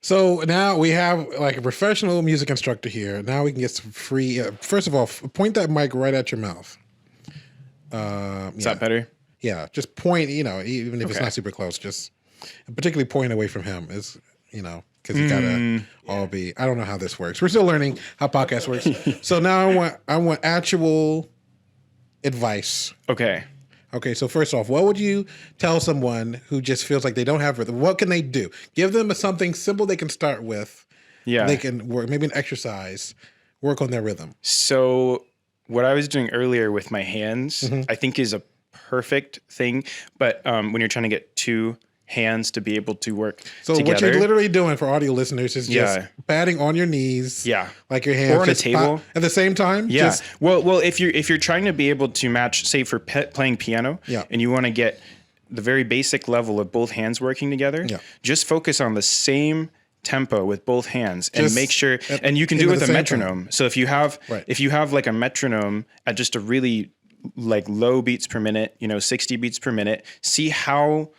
So now we have like a professional music instructor here. Now we can get some free. First of all, point that mic right at your mouth. Is that better? Yeah, just point. Even if it's not super close, just particularly point away from him is because you gotta all be. I don't know how this works. We're still learning how podcast works. So now I want actual advice. Okay. Okay, so first off, what would you tell someone who just feels like they don't have rhythm? What can they do? Give them something simple they can start with. Yeah. They can work, maybe an exercise, work on their rhythm. So what I was doing earlier with my hands, I think is a perfect thing. But when you're trying to get two hands to be able to work together. What you're literally doing for audio listeners is just batting on your knees. Yeah. Like your hands. Or on a table. At the same time? Yeah. Well, if you're trying to be able to match, say for playing piano, and you want to get the very basic level of both hands working together, just focus on the same tempo with both hands and make sure, and you can do it with a metronome. Time. So if you have like a metronome at just a really like low beats per minute, 60 beats per minute, see how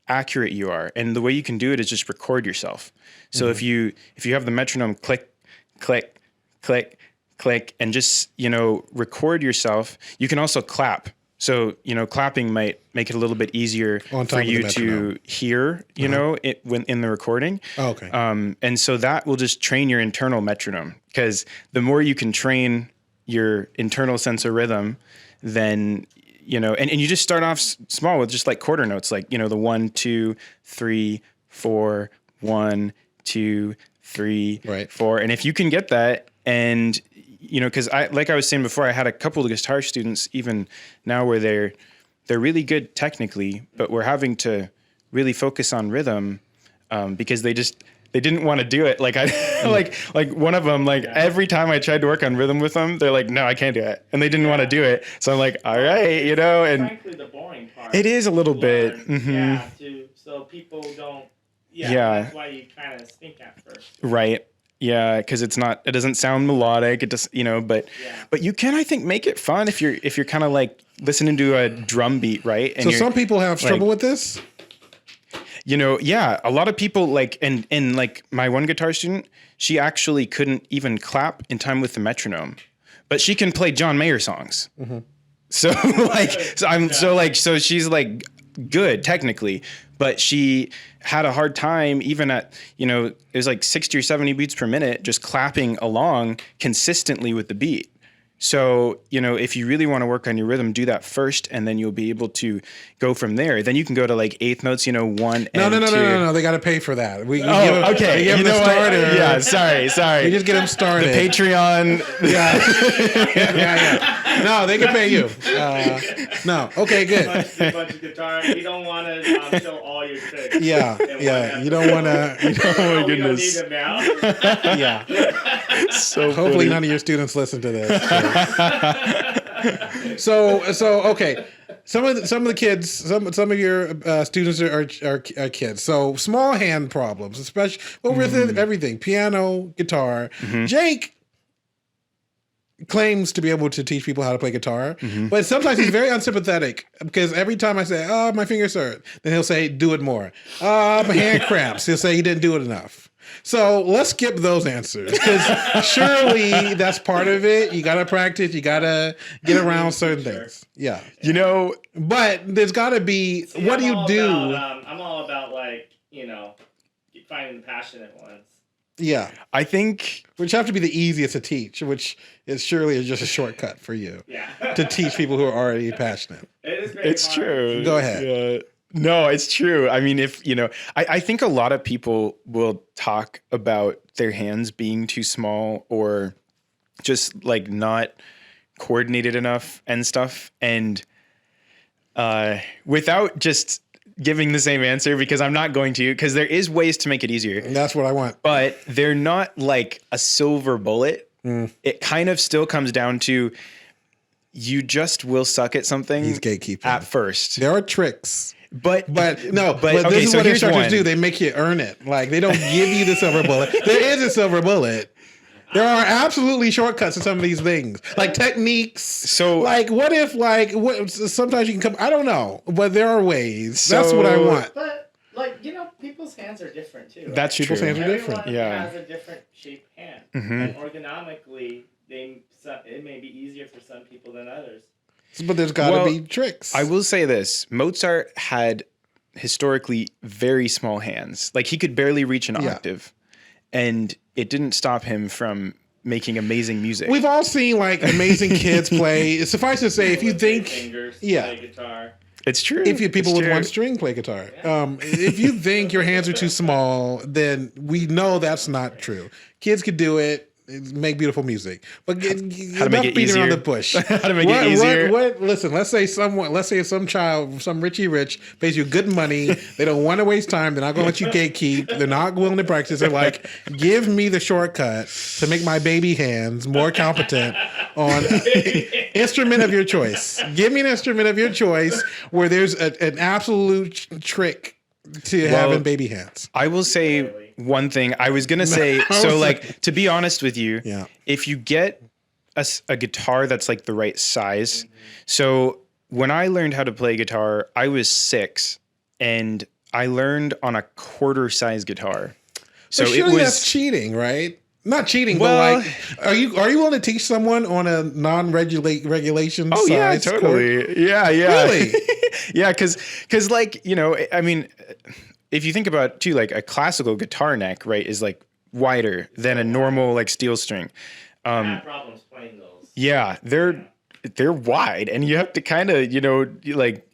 accurate you are. And the way you can do it is just record yourself. So if you have the metronome click, click, click, click, and just, record yourself, you can also clap. So, clapping might make it a little bit easier for you to hear, when in the recording. Oh, okay. And so that will just train your internal metronome, because the more you can train your internal sense of rhythm, then and you just start off small with just like quarter notes, like, the 1, 2, 3, 4, 1, 2, 3, 4. And if you can get that, and, because like I was saying before, I had a couple of guitar students even now where they're really good technically, but we're having to really focus on rhythm because they didn't want to do it. Like like one of them, every time I tried to work on rhythm with them, they're like, no, I can't do it. And they didn't want to do it. So I'm like, all right, and frankly, the boring part. It is a little bit. Mm-hmm. Yeah, so people don't, that's why you kind of stink at first. Right. Yeah, because it doesn't sound melodic. It just, but you can, I think, make it fun if you're kind of like listening to a drum beat, right? And so some people have trouble with this? A lot of people like, and like my one guitar student, she actually couldn't even clap in time with the metronome, but she can play John Mayer songs. Mm-hmm. So she's like good technically, but she had a hard time even at, it was like 60 or 70 beats per minute, just clapping along consistently with the beat. So, if you really want to work on your rhythm, do that first, and then you'll be able to go from there. Then you can go to like eighth notes, 1 and 2. No. They got to pay for that. Okay. Give them the starter. Yeah, sorry. We just get them started. The Patreon. Yeah. No, they can pay you. No. Okay, good. A bunch of guitar. You don't want to show all your tricks. Yeah. You don't want to. Oh my goodness. We don't need them now. Yeah. So hopefully funny. none of your students listen to this. So okay. Some of the kids, some of your students are kids. So small hand problems, especially with everything, piano, guitar. Mm-hmm. Jake claims to be able to teach people how to play guitar, but sometimes he's very unsympathetic because every time I say, "Oh, my fingers hurt," then he'll say, "Do it more." My hand cramps. He'll say he didn't do it enough. So let's skip those answers because surely that's part of it. You got to practice. You got to get around certain things. Yeah. But there's got to be, what do you do? I'm all about finding the passionate ones. Yeah. I think. Which have to be the easiest to teach, which is surely just a shortcut for you. Yeah. To teach people who are already passionate. It's true. Go ahead. Yeah. No, it's true. I mean, I think a lot of people will talk about their hands being too small or just like not coordinated enough and stuff. And without just giving the same answer, because I'm not going to, because there is ways to make it easier. And that's what I want. But they're not like a silver bullet. It kind of still comes down to you just will suck at something. He's gatekeeping at first. There are tricks. But okay, this is what instructors do. They make you earn it. Like, they don't give you the silver bullet. There is a silver bullet. There are absolutely shortcuts to some of these things, like techniques. So, what if sometimes you can come? I don't know, but there are ways. That's what I want. But like, people's hands are different too. Right? That's true. People's hands are different. Everyone Yeah. has a different shaped hand, Mm-hmm. and ergonomically, it may be easier for some people than others. But there's got to be tricks. I will say this: Mozart had historically very small hands. Like he could barely reach an octave, and it didn't stop him from making amazing music. We've all seen like amazing kids play. Suffice to say, if you think, Fingers, yeah. play guitar. It's true. If you people It's with true. one string play guitar, if you think your hands are too small, then we know that's not true. Kids could do it. Make beautiful music, but how to enough make it beating around easier? the bush. How to make it easier? Listen, let's say some child, some Richie Rich pays you good money. They don't want to waste time. They're not going to let you gatekeep. They're not willing to practice. They're like, give me the shortcut to make my baby hands more competent on instrument of your choice. Give me an instrument of your choice where there's an absolute trick to having baby hands. I will say one thing. I was gonna say, so like to be honest with you, if you get a guitar that's like the right size. So when I learned how to play guitar, I was 6, and I learned on a quarter size guitar. So but surely that's cheating, right? Not cheating, but like, are you willing to teach someone on a non-regulation? Oh yeah, totally. Chord? Yeah. Really? Yeah, because like I mean, if you think about too, like a classical guitar neck, right, is like wider than a normal like steel string. I have problems playing those. Yeah, they're wide, and you have to kind of like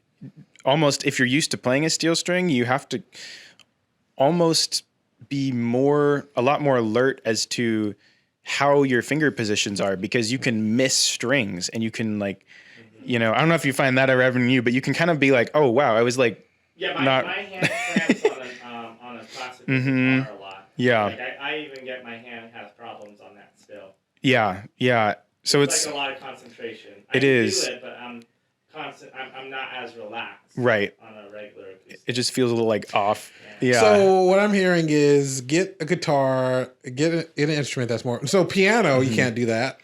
almost, if you're used to playing a steel string, you have to almost be a lot more alert as to how your finger positions are, because you can miss strings, and you can like, I don't know if you find that ever in you, but you can kind of be like, oh wow, I was like, my hand cramps on a classical guitar a lot. Yeah. Like I even get my hand has problems on that still. Yeah. So it's like a lot of concentration. It is. I do it, but I'm not as relaxed. Right. On a regular acoustic. It just feels a little like off. Yeah. So what I'm hearing is get a guitar, get an instrument that's more. So piano, you can't do that.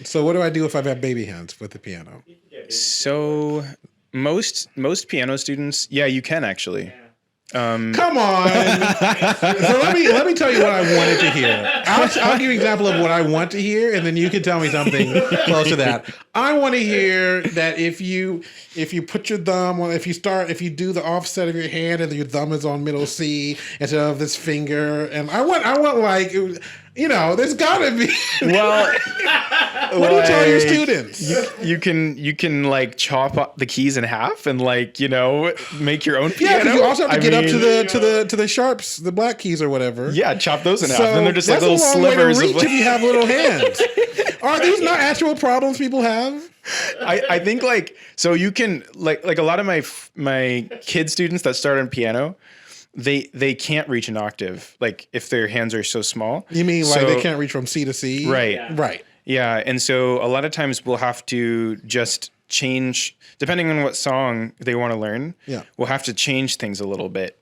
So what do I do if I've had baby hands with the piano? So most piano students, you can actually. Yeah. Come on. So let me tell you what I wanted to hear. I'll give you an example of what I want to hear, and then you can tell me something close to that. I want to hear that if you put your thumb on, if you do the offset of your hand and your thumb is on middle C instead of this finger, and I want like, there's gotta be. Well, what do you tell your students? You can like chop up the keys in half and like make your own piano. Yeah, because you also have to get up to the sharps, the black keys or whatever. Yeah, chop those in half. So And then they're just like that's little a long way to slivers reach of. if you have little hands. Are these not actual problems people have? I think like, so you can like a lot of my kid students that start on piano, they can't reach an octave, like if their hands are so small. You mean like they can't reach from C to C? Right. Yeah. Right. Yeah, and so a lot of times we'll have to just change, depending on what song they want to learn. Yeah. We'll have to change things a little bit.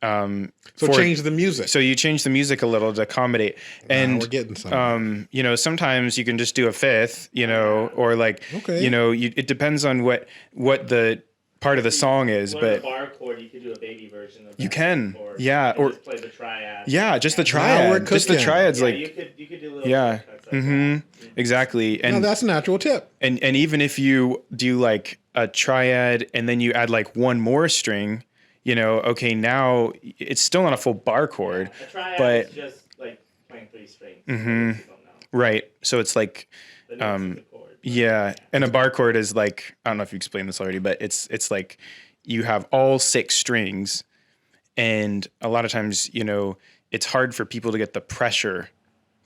So change the music. So you change the music a little to accommodate. And we're getting somewhere. sometimes you can just do a fifth, or like, Okay. it depends on what the part of the song is, Learn but the bar chord, you could do a baby version of that. you can. Or Yeah, or just play the triad. yeah, just the Now triad. we're Just the cooking. triads, Yeah, like you could do little yeah. shortcuts like that. Exactly. No, And that's a natural tip. And even if you do like a triad and then you add like one more string, okay, now it's still not a full bar chord, A triad but is just like playing 3 strings. You don't know. right. So it's like, The notes of the chord. yeah. And a bar chord is like, I don't know if you explained this already, but it's like you have all 6 strings, and a lot of times, it's hard for people to get the pressure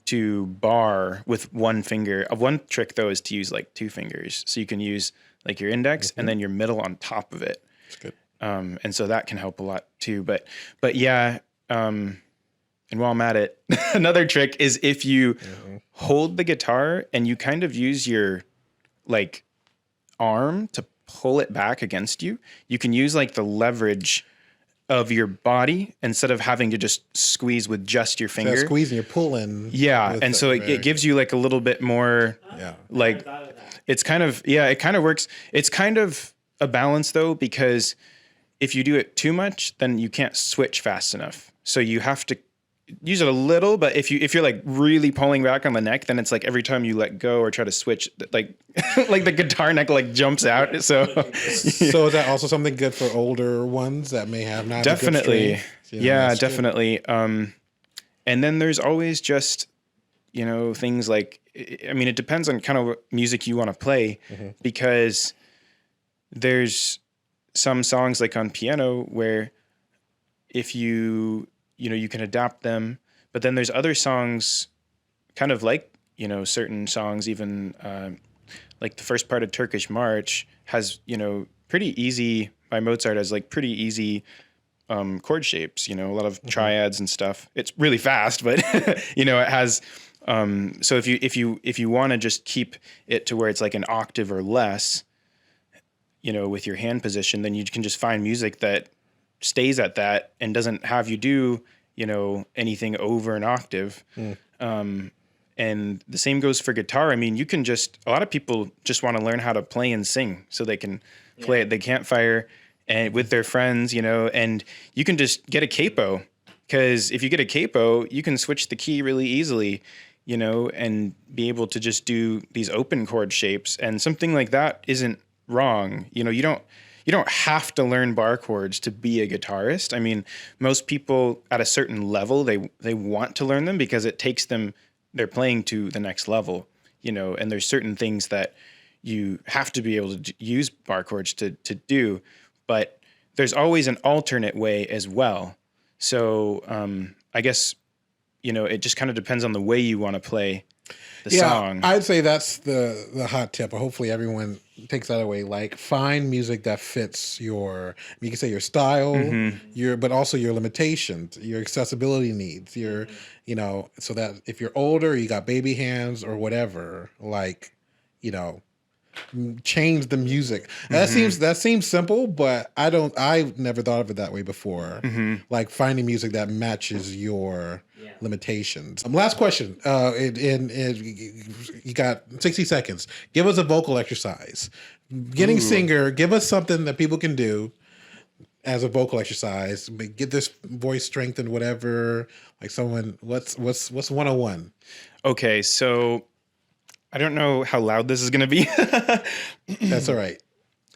to bar with one finger. One trick though is to use like 2 fingers. So you can use like your index and then your middle on top of it. That's good. And so that can help a lot too. But yeah. And while I'm at it, another trick is if you hold the guitar and you kind of use your like arm to pull it back against you, you can use like the leverage of your body instead of having to just squeeze with just your finger. So squeezing, you're pulling. Yeah. And so it gives you like a little bit more, like I thought of that. it's kind of, it kind of works. It's kind of a balance though, because if you do it too much, then you can't switch fast enough. So you have to use it a little, but if you're like really pulling back on the neck, then it's like every time you let go or try to switch, like like the guitar neck like jumps out. So So is that also something good for older ones that may have not definitely, a good strength? yeah, definitely. And then there's always just things like, I mean, it depends on kind of what music you want to play, because there's some songs like on piano where if you can adapt them, but then there's other songs kind of like, certain songs, even like the first part of Turkish March has, pretty easy, by Mozart, has like pretty easy chord shapes, a lot of triads and stuff. It's really fast, but it has, so if you want to just keep it to where it's like an octave or less, with your hand position, then you can just find music that stays at that and doesn't have you do, anything over an octave. And the same goes for guitar. I mean, a lot of people just want to learn how to play and sing so they can play at the campfire and with their friends, and you can just get a capo, because if you get a capo, you can switch the key really easily, and be able to just do these open chord shapes, and something like that isn't wrong. You don't have to learn bar chords to be a guitarist. I mean, most people at a certain level, they want to learn them because it takes them, they're playing to the next level, and there's certain things that you have to be able to use bar chords to do, but there's always an alternate way as well. So I guess, it just kind of depends on the way you want to play the song. I'd say that's the hot tip. Hopefully everyone takes that away. Like, find music that fits you can say your style, but also your limitations, your accessibility needs, so that if you're older, you got baby hands or whatever, like, change the music. That seems simple, but I've never thought of it that way before. Like, finding music that matches your limitations. Last question. You got 60 seconds. Give us a vocal exercise. Beginning singer, give us something that people can do as a vocal exercise. Get this voice strengthened, whatever. Like someone, what's 101? Okay, so I don't know how loud this is going to be. That's all right.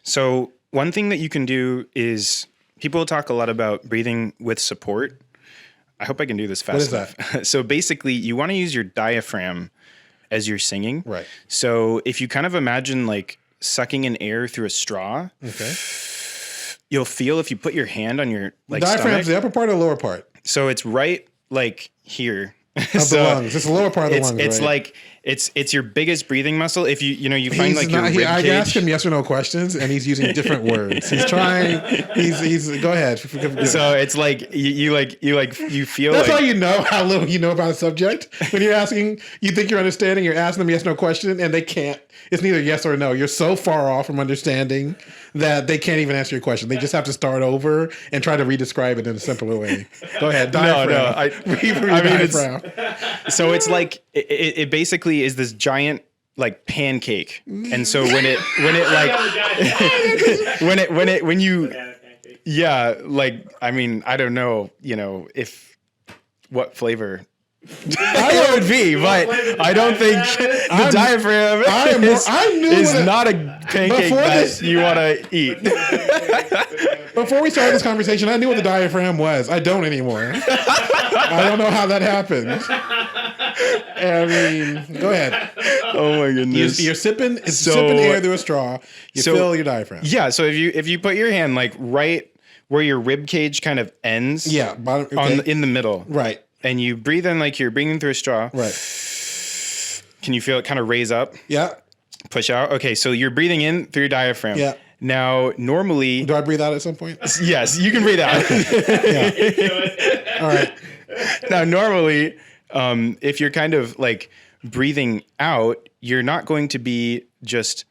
So one thing that you can do is, people talk a lot about breathing with support. I hope I can do this fast enough. What is that? So basically, you want to use your diaphragm as you're singing. Right. So if you kind of imagine like sucking in air through a straw, you'll feel, if you put your hand on your diaphragm's the upper part or the lower part? So it's right like here. Of the lungs. It's the lower part of the lungs. It's right? like it's your biggest breathing muscle. If you find like your rib cage. I ask him yes or no questions, and he's using different words. He's trying. He's go ahead. So it's like you feel. That's like, how you know how little you know about a subject. When you're asking, you think you're understanding. You're asking them yes no question, and they can't. It's neither yes or no. You're so far off from understanding that they can't even answer your question. They just have to start over and try to re-describe it in a simpler way. Go ahead. Diaphragm. No. I mean, so it's like it basically is this giant like pancake, and so when you like, I mean, I don't know, if what flavor it would be, but I don't think the diaphragm is not a pancake that you want to eat. Before we started this conversation, I knew what the diaphragm was. I don't anymore. I don't know how that happened. I mean, go ahead. Oh my goodness! You're sipping air through a straw. You fill your diaphragm. Yeah. So if you put your hand like right where your rib cage kind of ends, in the middle, right, and you breathe in like you're breathing through a straw, right. Can you feel it kind of raise up? Yeah. Push out. Okay, so you're breathing in through your diaphragm. Yeah. Now, normally, do I breathe out at some point? Yes, you can breathe out. All right. Now, normally, if you're kind of like breathing out, you're not going to be just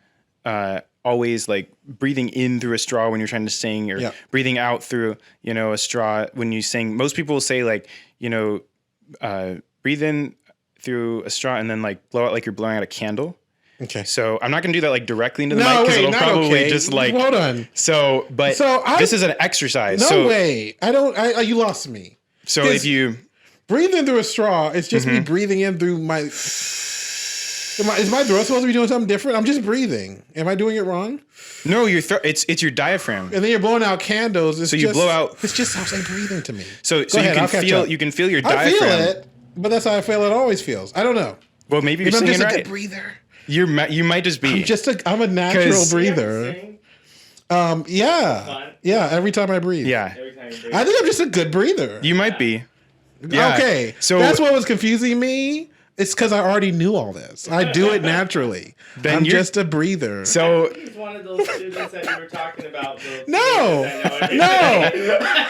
always like breathing in through a straw when you're trying to sing, or breathing out through, a straw when you sing. Most people will say like, breathe in through a straw and then like blow out like you're blowing out a candle. Okay. So I'm not going to do that like directly into the mic because it'll probably just like. Hold on. So, but this is an exercise. No way. I don't. You lost me. So if you breathe in through a straw, it's just me breathing in through my. Is my throat supposed to be doing something different? I'm just breathing. Am I doing it wrong? No, your throat. It's your diaphragm. And then you're blowing out candles. So you blow out. It just sounds like breathing to me. So you can feel your diaphragm. I feel it, but that's how I feel. It always feels. I don't know. Well, maybe you're singing I'm just right. a good breather. You might just be. I'm a natural breather. Yeah. Every time I breathe. Yeah. Every time you breathe. I think I'm just a good breather. You might be. Yeah. Okay. So that's what was confusing me. It's because I already knew all this. I do it naturally. I'm just a breather. So he's one of those students that you were talking about. No,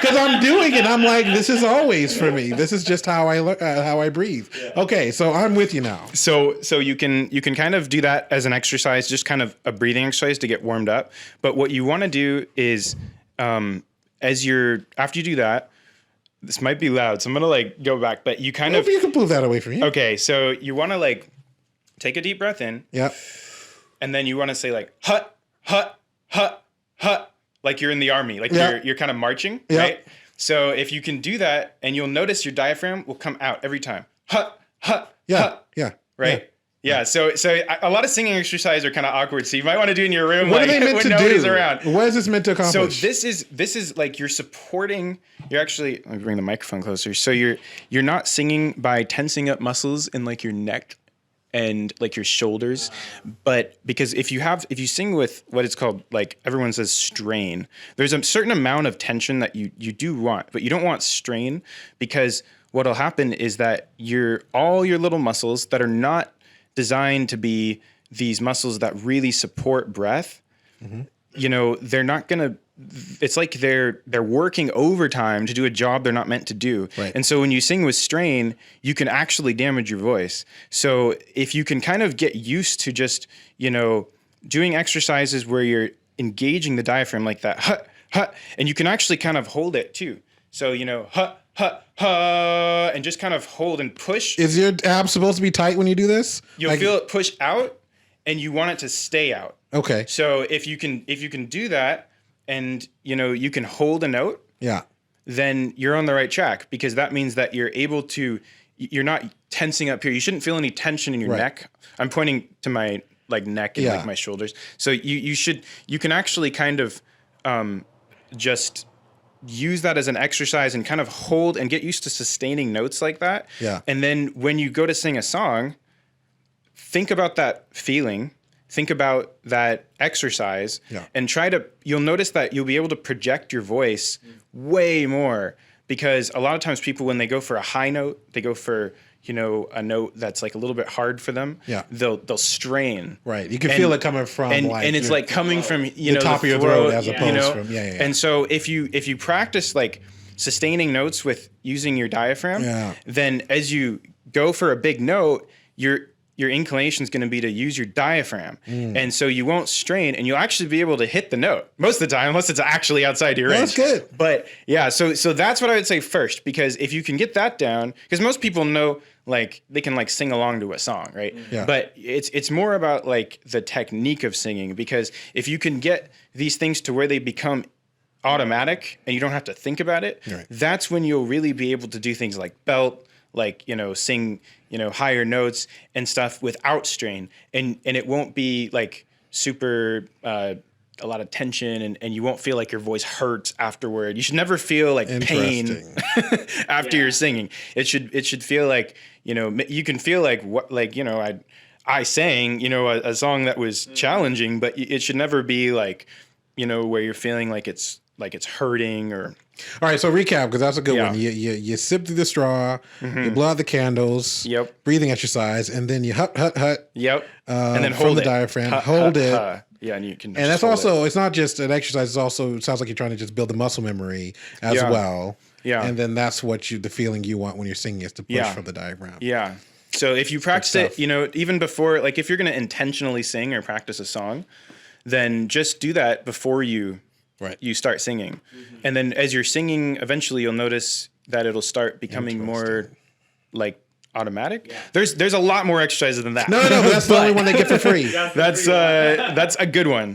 because I'm doing it. I'm like, this is always for me. This is just how I breathe. Yeah. Okay, so I'm with you now. So you can kind of do that as an exercise, just kind of a breathing exercise to get warmed up. But what you want to do is, after you do that. This might be loud, so I'm gonna like go back, but you kind of. You can move that away from you. Okay, so you want to like take a deep breath in. Yeah. And then you want to say like hut, hut, hut, hut, like you're in the army, like you're kind of marching, right? So if you can do that, and you'll notice your diaphragm will come out every time. Hut, hut, hut. Yeah. Right. Yeah, so a lot of singing exercises are kind of awkward, so you might want to do it in your room. What are they meant to nobody's do? Around. What is this meant to accomplish? So this is like you're supporting. You're actually. Let me bring the microphone closer. So you're not singing by tensing up muscles in like your neck and like your shoulders, but because if you sing with what it's called, like everyone says strain, there's a certain amount of tension that you do want, but you don't want strain, because what'll happen is that all your little muscles that are not designed to be these muscles that really support breath, they're not gonna. It's like they're working overtime to do a job they're not meant to do. Right. And so when you sing with strain, you can actually damage your voice. So if you can kind of get used to just, doing exercises where you're engaging the diaphragm like that, hut, hut, and you can actually kind of hold it too. So, hut, hut, hut, and just kind of hold and push. Is your ab supposed to be tight when you do this? You'll feel it push out, and you want it to stay out. Okay. So if you can do that, and you can hold a note, then you're on the right track, because that means that you're not tensing up here. You shouldn't feel any tension in your neck. I'm pointing to my like neck and like my shoulders. So you can actually kind of just use that as an exercise and kind of hold and get used to sustaining notes like that. Yeah. And then when you go to sing a song, think about that feeling. Think about that exercise and you'll notice that you'll be able to project your voice way more, because a lot of times people, when they go for a high note, they go for, a note that's like a little bit hard for them. Yeah. They'll strain. Right. You can feel it coming from and it's like coming from, the top of your throat as opposed from, And so if you practice like sustaining notes with using your diaphragm, then as you go for a big note, your inclination is going to be to use your diaphragm. And so you won't strain, and you'll actually be able to hit the note most of the time, unless it's actually outside your range. That's good. But yeah, so that's what I would say first, because if you can get that down, because most people know, like, they can like sing along to a song, right? Yeah. But it's more about like the technique of singing, because if you can get these things to where they become automatic and you don't have to think about it, that's when you'll really be able to do things like belt, like, sing, higher notes and stuff without strain. And it won't be like super, a lot of tension, and you won't feel like your voice hurts afterward. You should never feel like pain after you're singing. It should feel like, you can feel like what, like, I sang, a song that was challenging, but it should never be like, where you're feeling like it's hurting or. All right, so recap, because that's a good one. You sip through the straw, you blow out the candles, breathing exercise, and then you hut. And then hold from the it. diaphragm, hold it. Yeah, and you can. And that's also, it's not just an exercise. It's also, it sounds like you're trying to just build the muscle memory as well. Yeah. And then that's the feeling you want when you're singing, is to push from the diaphragm. Yeah. So if you practice it, even before, like if you're going to intentionally sing or practice a song, then just do that before you start singing. And then as you're singing, eventually you'll notice that it'll start becoming more like automatic. Yeah. There's a lot more exercises than that. No, but that's the only one they get for free. That's a good one.